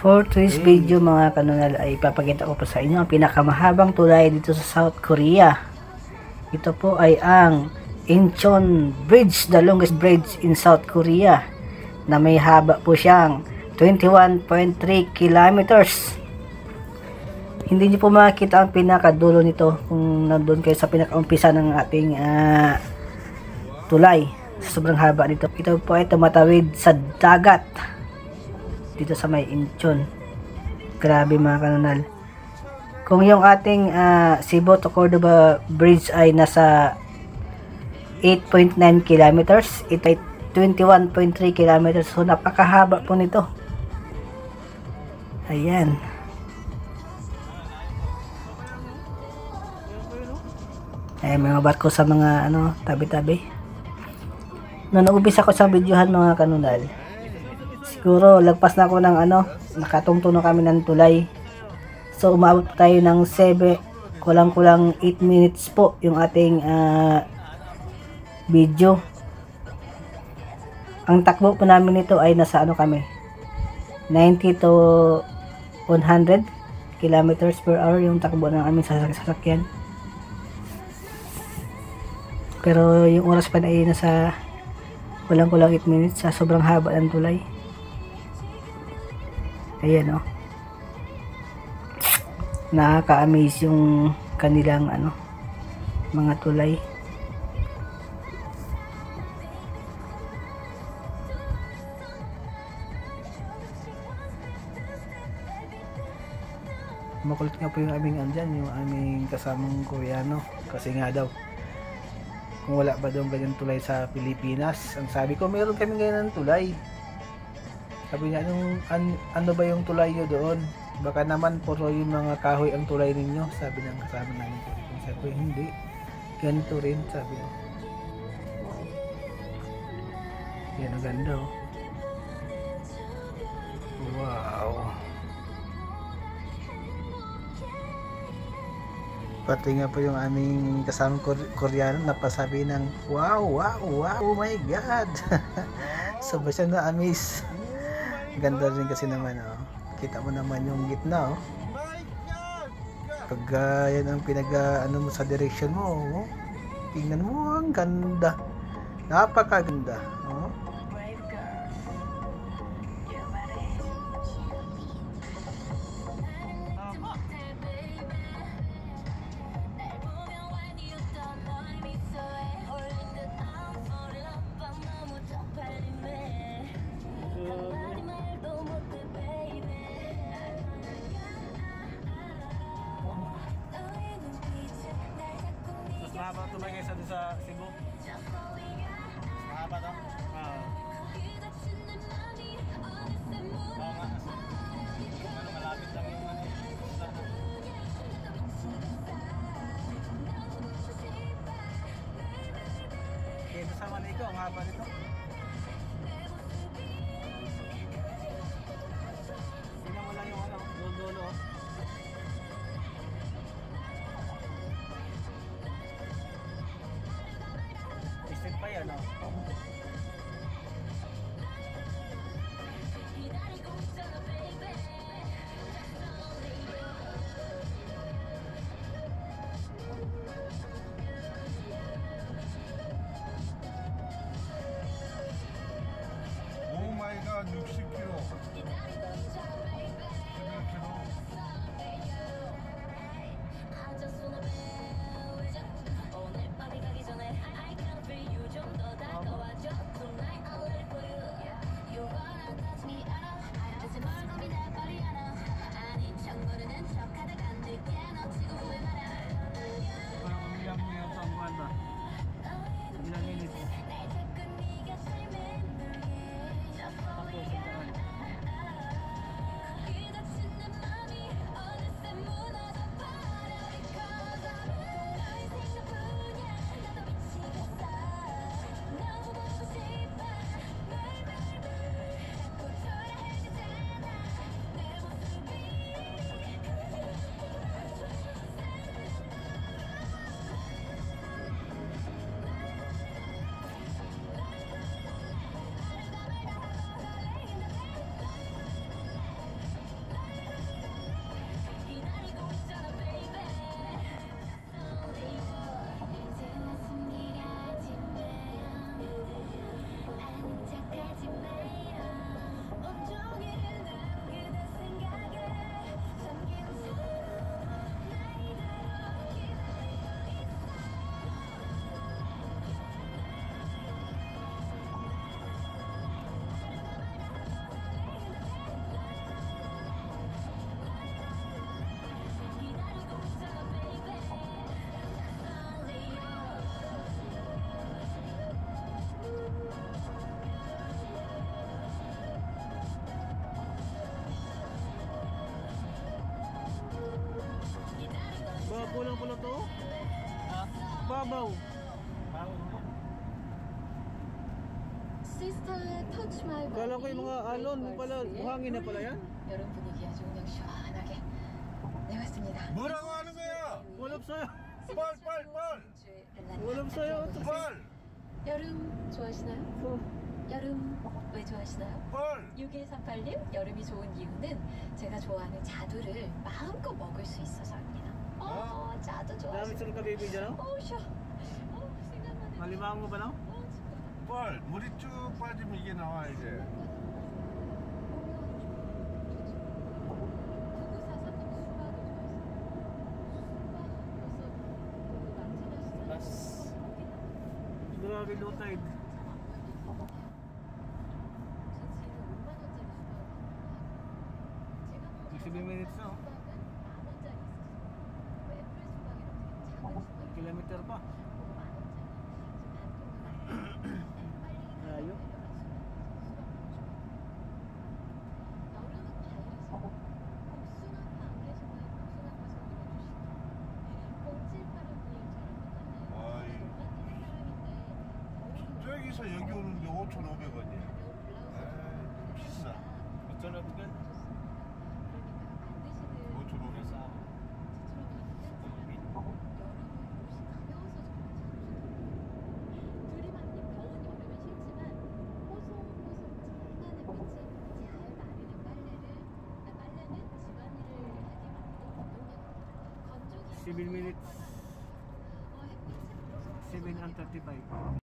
For today's video mga kanunal ay ipapakita ko po sa inyo ang pinakamahabang tulay dito sa South Korea. Ito po ay ang Incheon Bridge, the longest bridge in South Korea, na may haba po siyang 21.3 kilometers. Hindi niyo po makikita ang pinakadulo nito kung nandun kayo sa pinakaumpisa ng ating tulay. Sobrang haba nito. Ito po ay tumatawid sa dagat dito sa may Incheon. Grabe mga kanunal. Kung yung ating Cebu to Cordoba Bridge ay nasa 8.9 kilometers, ito ay 21.3 kilometers. So napakahaba po nito. Ayan. Ay, mga barko sa mga tabi-tabi. Nung nag-umpisa ko sa videohan mga kanunal, siguro lagpas na ako ng nakatungtong kami ng tulay. So umabot tayo ng 7, kulang-kulang 8 minutes po yung ating video. Ang takbo po namin nito ay nasa kami 90 to 100 kilometers per hour yung takbo ng aming sasakyan. Pero yung oras pa na ay nasa kulang-kulang 8 minutes sa sobrang haba ng tulay. Ayan nakaka-amaze yung kanilang mga tulay. Makulit nga po yung aming yung aming kasamang Koreano, kasi nga daw kung wala ba daw ganyan tulay sa Pilipinas. Ang sabi ko, meron kami ganyan tulay. Sabi niya, ano ba yung tulay nyo doon? Baka naman puro yung mga kahoy ang tulay ninyo, sabi ng kasama namin. Sabi ko, hindi, ganito rin, sabi niya. Yan ang ganda oh. Wow. Pati nga po yung aming kasamang Koreano napasabi ng wow, oh my god. Sobra siya na amaze. Ganda rin kasi naman kita mo naman yung gitna pag yan ang mo sa direction mo tingnan mo, ang ganda, napakaganda mahaba tulay kaysa doon sa Cebu. Mahaba to? Oo nga. Malapit lang yung okay, doon sa Manico, ang haba nito. Tingnan mo lang yung dulo. Pa yan Oh my god, 60km. 11km. kulang pala to. Ha? Babaw. Sister touch my body. Kala ko yung mga alon pala, buhangin na pala yan. 여름 분위기 아주 그냥 시원하게 내봤습니다. 뭐라고 하는 거야? Walang sayo. 빨! Walang sayo. 빨! 여름 좋아하시나요? 여름 왜 좋아하시나요? 빨! 6138님, 여름이 좋은 이유는 제가 좋아하는 자두를 마음껏 먹을 수 있어서입니다. 자두 Dami 좋아하시나요? sa kabibi dyan, no? 쉬어. 생각나네. Malimango mo ba, no? 지금. 빨! 물이 쭉 빠지면 이게 나와 이제. 9943님 수박을 좋아했어요. 수박 벌써 그 망치나 Grabe low tide. 제 집에 5만 원짜리 수박을 제가 60 minutes na, oh. 수박은 만 원짜리 있었어요. 그 애플 수박이랑 되게 작은 수박이 Kilometer pa. 5만 원짜리. 지금 반 동안 빨리 Layo. 내려갈 수박 좋아. 여름은 과일이죠. 복숭아파 안 계신가요? 복숭아파 선물해 주시고. 0785님처럼 똑같나요? 아이. 농가 뛰는 사람인데 저기서 여기 오는데 5,500원이야. 가벼운 블라우스 비싸. 어쩌나 보면. 그러니까 반드시들 5,500원. 지처럼 있는 사람은 여름은 옷이 가벼워서 정말 잘 오시더라고요. 두리맘님 더운 여름은 싫지만 뽀송뽀송 찬란한 빛이 잘 마르는 빨래는 집안일을 하기 만드는 운동량입니다. 건조기 11 minutes. 햇빛은 7 and 35.